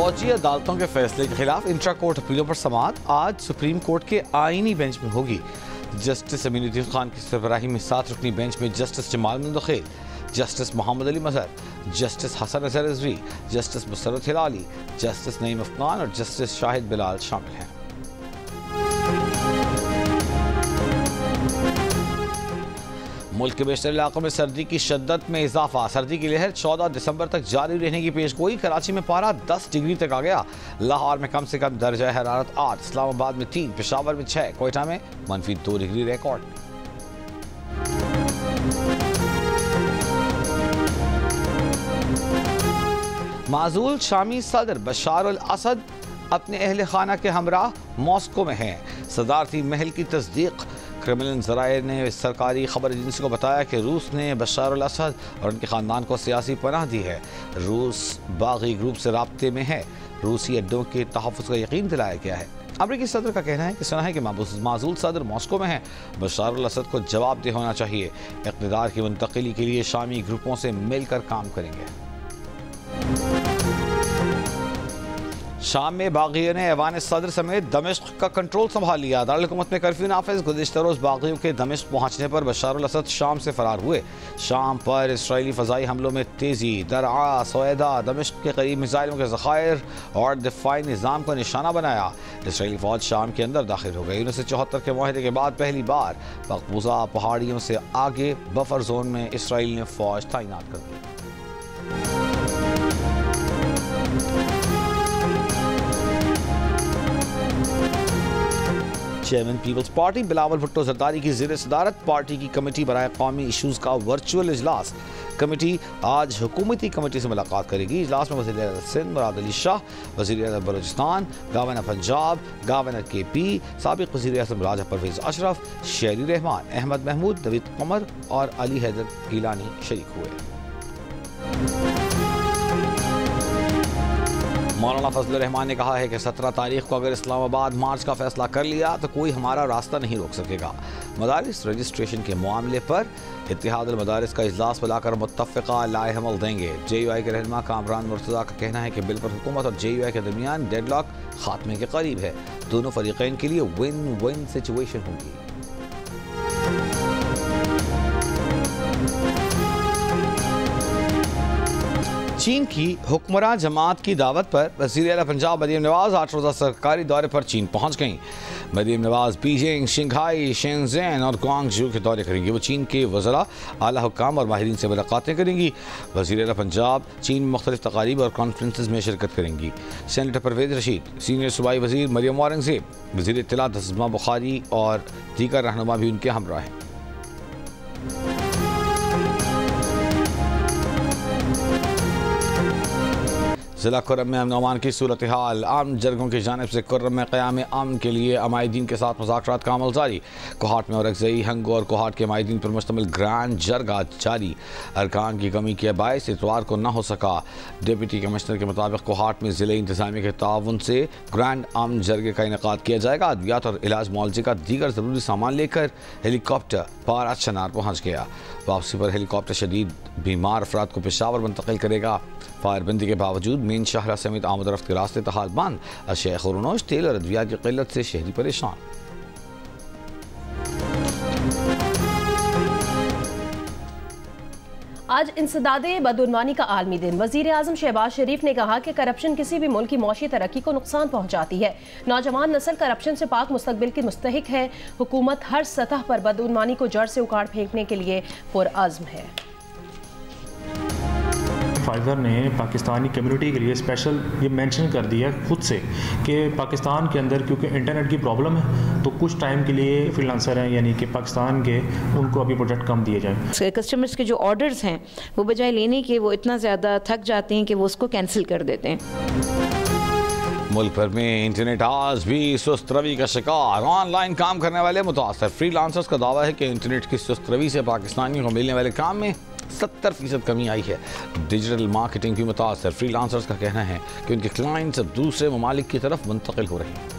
फौजी अदालतों के फैसले के खिलाफ इंट्रा कोर्ट अपीलों पर समाअत आज सुप्रीम कोर्ट के आईनी बेंच में होगी। जस्टिस अमीनुद्दीन खान की सरबराही में 7 रुकनी बेंच में justice Jamal Mandokhail, justice Muhammad Ali Mazhar, justice Hasan Azhar Rizvi, justice Musarrat Hilali, justice Naeem Afghan और जस्टिस शाहिद बिलाल शामिल हैं। मुल्क के बेशतर इलाकों में सर्दी की शिद्दत में इजाफा। सर्दी की लहर 14 दिसंबर तक जारी रहने की पेशगोई। कराची में पारा 10 डिग्री तक आ गया। लाहौर में कम से कम दर्जा हरारत 8, इस्लामाबाद में 3, पेशावर में 6, कोयटा में -2 डिग्री रिकॉर्ड। माजूल शामी सदर बशार अल असद अपने अहल खाना के हमराह मॉस्को में हैं। सदारती महल की तस्दीक। क्रिमिनल ज़राए ने सरकारी खबर एजेंसी को बताया कि रूस ने बशार अल असद और उनके ख़ानदान को सियासी पनाह दी है। रूस बागी ग्रुप से राब्ते में है। रूसी अड्डों के तहफ़्फ़ुज़ का यकीन दिलाया गया है। अमरीकी सदर का कहना है कि सुना है कि माजूल सदर मॉस्को में है। बशार अल असद को जवाबदेह होना चाहिए। इक़्तिदार की मुंतक़िली के लिए शामी ग्रुपों से मिलकर काम करेंगे। शाम में बागियों ने ऐवान सदर समेत दमिश्क का कंट्रोल संभाल लिया। दारुल हुकूमत में कर्फ्यू नाफिज। गुज़िश्ता रोज़ बागियों के दमिश्क पहुँचने पर बशार अल असद शाम से फरार हुए। शाम पर इसराइली फ़ज़ाई हमलों में तेज़ी। दरआ, सौदा, दमिश्क के करीब मिसाइलों के ज़खायर और दिफ़ाई निज़ाम को निशाना बनाया। इसराइली फ़ौज शाम के अंदर दाखिल हो गई। 1974 के मुआहदे के बाद पहली बार मकबूजा पहाड़ियों से आगे बफर जोन में इसराइल ने फ़ौज तैनात कर दी। चेयरमैन पीपल्स पार्टी बिलावल भुट्टो जरदारी की ज़ेर सदारत पार्टी की कमेटी बराए कौमी इशूज़ का वर्चुअल इजलास। कमेटी आज हुकूमती कमेटी से मुलाकात करेगी। इजलास में वज़ीर आज़म सिंध मुराद अली शाह, वज़ीर आज़म Balochistan, governor Punjab, governor KP, साबिक़ वज़ीर आज़म राजा परवेज़ अशरफ, शेरी रहमान, अहमद महमूद, नवीद कमर और अली हैदर गिलानी शरीक हुए। मौलाना फजलुर रहमान ने कहा है कि 17 तारीख को अगर इस्लामाबाद मार्च का फैसला कर लिया तो कोई हमारा रास्ता नहीं रोक सकेगा। मदारिस रजिस्ट्रेशन के मामले पर इत्तेहाद मदारिस का इजलास बुलाकर मुत्तफ़िक़ा लाए अमल देंगे। JUI के रहनुमा कामरान मुर्तज़ा का कहना है कि बिल पर हुकूमत और JUI के दरमियान डेडलॉक खात्मे के करीब है। दोनों फरीक़ैन के लिए विन विन सिचुएशन होगी। चीन की हुक्मरान जमात की दावत पर वज़ीर आला पंजाब मरीम नवाज़ 8 रोज़ा सरकारी दौरे पर चीन पहुँच गईं। मरीम नवाज़ बीजिंग, शंघाई, शेंज़ेन और ग्वांगझू के दौरे करेंगी। वो चीन के वज़रा, आला हुक्काम और माहिरीन से मुलाकातें करेंगी। वज़ीर आला पंजाब चीन में मुख्तलिफ तकारीब और कॉन्फ्रेंसेस में शिरकत करेंगी। सेनेटर परवेज़ रशीद, सीनियर सूबाई वज़ीर मरियम औरंगज़ेब, वज़ीर इत्तलात हज़मा बुखारी और दीगर रहनुमा भी उनके हमरा हैं। ज़िला कुर्रम में अमन अमान की सूरत हाल। आम जरगों की जानिब से कुर्रम में क़याम अमन के लिए अमायदीन के साथ मुज़ाकरात का अमल जारी। कोहाट में औरकज़ई, हंगो और कोहाट के अमायदीन पर मुश्तमिल ग्रैंड जरगा जारी। अरकान की कमी के बायस इतवार को न हो सका। डिप्टी कमिश्नर के मुताबिक कोहाट में ज़िले इंतज़ामिया के ताउन से ग्रैंड अमन जरगे का इनेकाद किया जाएगा। अद्वियात और इलाज मुआलजे का दीगर ज़रूरी सामान लेकर हेलीकॉप्टर पारा चनार पहुँच गया। वापसी पर हेलीकॉप्टर शदीद बीमार अफराद को पेशावर मुंतकिल करेगा। फायरबंदी के बावजूद मेन शाहरा समेत आमद रफ्त के रास्ते तहाल बंद। अशिया खुरनोश, तेल और अद्वियात की किल्लत से शहरी परेशान। आज इंसदादे बदउनवानी का आलमी दिन। वज़ीर आज़म शहबाज शरीफ ने कहा कि करप्शन किसी भी मुल्क की मौशी तरक्की को नुकसान पहुँचाती है। नौजवान नस्ल करप्शन से पाक मुस्तकबिल की मुस्तहिक है। हुकूमत हर सतह पर बदउनवानी को जड़ से उखाड़ फेंकने के लिए पुरअज़्म है। फाइज़र ने पाकिस्तानी कम्युनिटी के लिए स्पेशल ये मेंशन कर दिया खुद से कि पाकिस्तान के अंदर क्योंकि इंटरनेट की प्रॉब्लम है तो कुछ टाइम के लिए फ्रीलांसर हैं यानी कि पाकिस्तान के उनको अभी प्रोजेक्ट कम दिए जाए। कस्टमर्स के जो ऑर्डर्स हैं वो बजाय लेने के वो इतना ज़्यादा थक जाते हैं कि वो उसको कैंसिल कर देते हैं। मुल्क भर में इंटरनेट आज भी सुस्त रवि का शिकार। ऑनलाइन काम करने वाले मुतासर फ्रीलांसर्स का दावा है कि इंटरनेट की सुस्त रवि से पाकिस्तानियों को मिलने वाले काम में 70% कमी आई है। डिजिटल मार्केटिंग भी मुतासर। फ्रीलांसर्स का कहना है कि उनके क्लाइंट्स अब दूसरे ममालिक की तरफ मुंतकिल हो रहे हैं।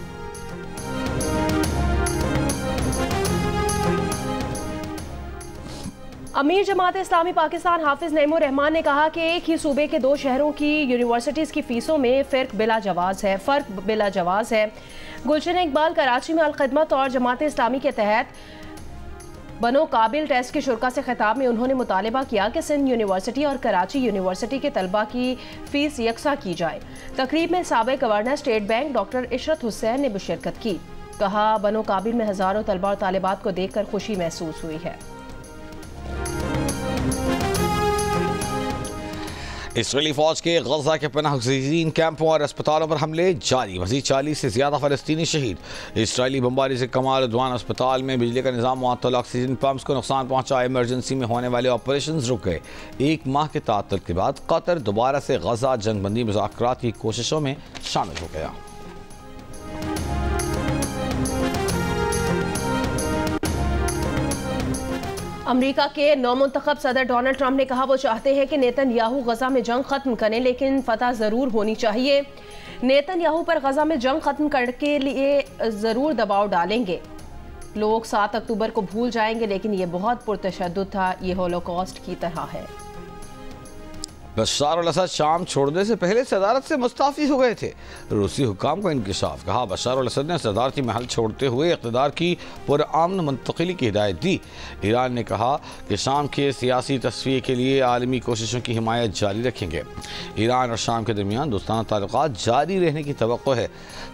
अमीर जमात इस्लामी पाकिस्तान हाफिज नईमुर रहमान ने कहा कि एक ही सूबे के 2 शहरों की यूनिवर्सिटीज़ की फ़ीसों में फ़र्क बिला जवाज़ है। गुलशन इकबाल कराची में अल-खिदमत और जमात इस्लामी के तहत बनो काबिल टेस्ट के शुरा से खिताब में उन्होंने मुतालबा किया कि सिंध यूनिवर्सिटी और कराची यूनिवर्सिटी के तलबा की फ़ीस यकसा की जाए। तकरीब में साबिक़ governor State Bank doctor Ishrat Hussain ने भी शिरकत की। कहा, बनो काबिल में हज़ारों तलबा और तालिबात को देखकर खुशी महसूस हुई है। इसराइली फौज के गजा के पनाहगज़ीन कैंपों और अस्पतालों पर हमले जारी, मज़ीद 40 से ज़्यादा फ़लस्तीनी शहीद। इसराइली बमबारी से कमाल उद्वान अस्पताल में बिजली का निज़ाम मुअत्तल, ऑक्सीजन पंप्स को नुकसान पहुंचा, इमरजेंसी में होने वाले ऑपरेशन रुक गए। 1 माह के तातुल के बाद कतर दोबारा से गजा जंगबंदी मुज़ाकरात की कोशिशों में शामिल हो गया। अमेरिका के नौमुंतखब सदर डोनाल्ड ट्रंप ने कहा वो चाहते हैं कि नेतन्याहू गजा में जंग खत्म करें, लेकिन फतह ज़रूर होनी चाहिए। नेतन्याहू पर गजा में जंग खत्म करने के लिए ज़रूर दबाव डालेंगे। लोग 7 अक्टूबर को भूल जाएंगे, लेकिन ये बहुत पुरतशद्दुद था, ये होलोकॉस्ट की तरह है। बशार अल-असद शाम छोड़ने से पहले सदारत से मुस्ताफ़ी हो गए थे। रूसी हुक्काम का इंकशाफ। कहा, बशार अल-असद ने सदारती महल छोड़ते हुए इक़्तिदार की पुरअमन मुंतक़िली की हिदायत दी। ईरान ने कहा कि शाम के सियासी तस्फ़िये के लिए आलमी कोशिशों की हिमायत जारी रखेंगे। ईरान और शाम के दरमियान दोस्ताना ताल्लुक़ात जारी रहने की तवक्को है।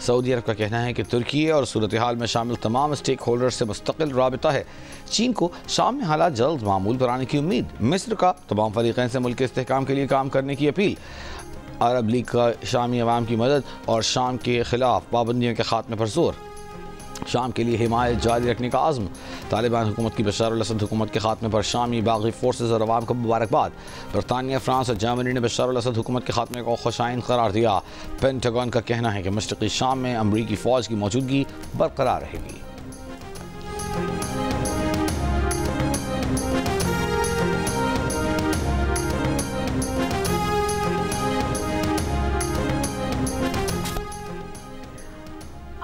सऊदी अरब का कहना है कि तुर्की और सूरत हाल में शामिल तमाम स्टेक होल्डर से मुस्तकिल राबिता है। चीन को शाम में हालात जल्द मामूल पर आने की उम्मीद। मिस्र का तमाम फरीक़ैन से मुल्क के इस्तेहकाम के लिए काम करने की अपील। अरब लीग का शामी अवाम की मदद और शाम के खिलाफ पाबंदियों के खात्मे पर जोर। शाम के लिए हिमायत जारी रखने का आज़म। तालिबान हुकूमत की बशार अल-असद हुकूमत के खात्मे पर शामी बागी फोर्सेज और अवाम को मुबारकबाद। बरतानिया, फ्रांस और जर्मनी ने बशार अल-असद हुकूमत के खात्मे को खुशाइन करार दिया। पेंटागन का कहना है कि मशरक़ी शाम में अमरीकी फ़ौज की मौजूदगी बरकरार रहेगी।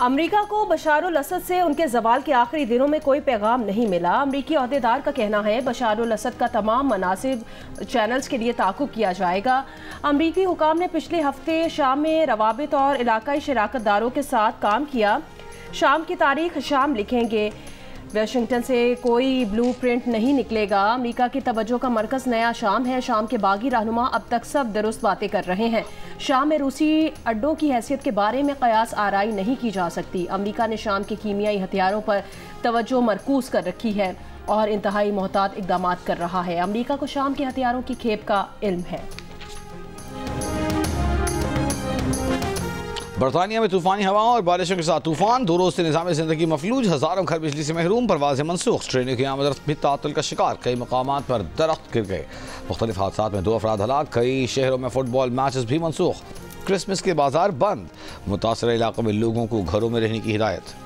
अमेरिका को बशार अल-असद से उनके जवाल के आखिरी दिनों में कोई पैगाम नहीं मिला। अमेरिकी अहदेदार का कहना है बशार अल-असद का तमाम मुनासिब चैनल्स के लिए ताक़ुब किया जाएगा। अमेरिकी हुकाम ने पिछले हफ्ते शाम में रवाबित और इलाकाई शराकतदारों के साथ काम किया। शाम की तारीख शाम लिखेंगे। वाशिंगटन से कोई ब्लूप्रिंट नहीं निकलेगा। अमेरिका की तवज्जो का मरकज़ नया शाम है। शाम के बागी रहनुमा अब तक सब दुरुस्त बातें कर रहे हैं। शाम में रूसी अड्डों की हैसियत के बारे में कयास आराई नहीं की जा सकती। अमेरिका ने शाम के कीमियाई हथियारों पर तवज्जो मरकूज कर रखी है और इंतहाई मोहतात इक़दाम कर रहा है। अमेरिका को शाम के हथियारों की खेप का इल्म है। बरतानिया में तूफानी हवाओं और बारिशों के साथ तूफान। 2 रोज से निज़ाम ज़िंदगी मफलूज। हज़ारों घर बिजली से महरूम। परवाज़ें मनसूख। ट्रेनों की आमद भी तातुल का शिकार। कई मकामात पर दरख्त गिर गए। मुख्तलिफ हादसात में 2 अफराद हलाक। कई शहरों में फुटबॉल मैचेस भी मनसूख। क्रिसमस के बाजार बंद। मुतासर इलाकों में लोगों को घरों में रहने की हिदायत।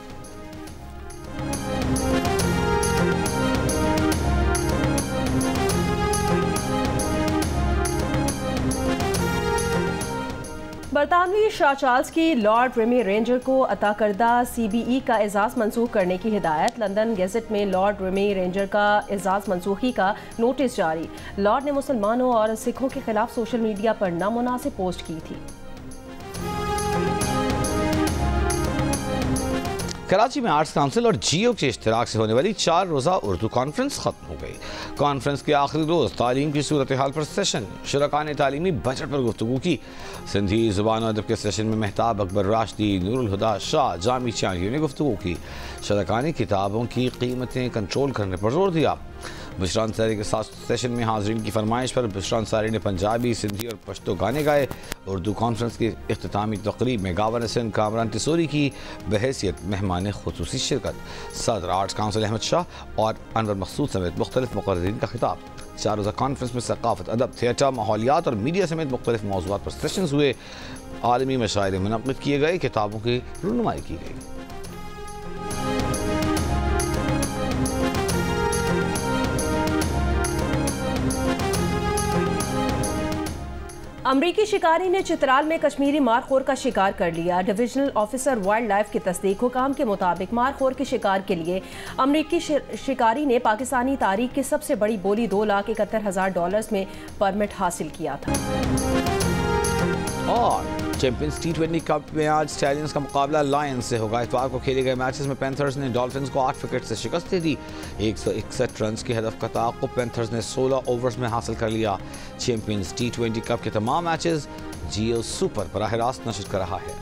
बरतानवी शाह चार्ल्स की लॉर्ड रेमी रेंजर को अता करदा CBE का एजाज़ मनसूख करने की हिदायत। लंदन गेजेट में लॉर्ड रेमी रेंजर का एजाज़ मनसूखी का नोटिस जारी। लॉर्ड ने मुसलमानों और सिखों के खिलाफ सोशल मीडिया पर नामुनासिब पोस्ट की थी। कराची में आर्ट्स काउंसिल और जियो के इश्तिराक से होने वाली 4 रोज़ा उर्दू कॉन्फ्रेंस खत्म हो गई। कॉन्फ्रेंस के आखिरी रोज़ तालीम की सूरत हाल पर सेशन। शुरका ने तालीमी बजट पर गुफ्तगू की। सिंधी ज़ुबान और अदब के सेशन में महताब अकबर राशदी, नूरुल हुदा शाह, जामी चांगियों ने गुफ्तगू की। शुरका ने किताबों की कीमतें कंट्रोल करने पर जोर दिया। बुशरा अंसारी के साथ सेशन में हाज़रीन की फरमाइश पर बुशरा अंसारी ने पंजाबी, सिंधी और पश्तो गाने गाए। उर्दू कॉन्फ्रेंस की इख्तितामी तकरीब में गवर्नर सिंध कामरान तिसोरी की बहैसियत मेहमान खुसूसी शिरकत। सदर आर्ट्स काउंसिल अहमद शाह और अनवर मकसूद समेत मुख्तलिफ मुक़र्रिरीन का खिताब। 4 रोज़ा कॉन्फ्रेंस में सक़ाफ़त, अदब, थिएटर, माहौलियात और मीडिया समेत मुख्तलिफ मौज़ूआत पर सेशंस हुए। आलमी मशाइरे मुनक़्क़िद किए गए। किताबों की रुनुमाई की गई। अमरीकी शिकारी ने चित्राल में कश्मीरी मारखोर का शिकार कर लिया। डिविजनल ऑफिसर वाइल्ड लाइफ की तस्दीक। हुकाम के मुताबिक मारखोर के शिकार के लिए अमरीकी शिकारी ने पाकिस्तानी तारीख की सबसे बड़ी बोली $2,71,000 में परमिट हासिल किया था। और चैंपियंस T20 कप में आज स्टैलियंस का मुकाबला लायंस से होगा। इतवार को खेले गए मैचेस में पैंथर्स ने डॉल्फिन्स को 8 विकेट से शिकस्त दे दी। 161 रन के हदफ का ताक़ुब पैंथर्स ने 16 ओवर्स में हासिल कर लिया। चैंपियंस T20 कप के तमाम मैचेस GL सुपर बराह रास्त नशर कर रहा है।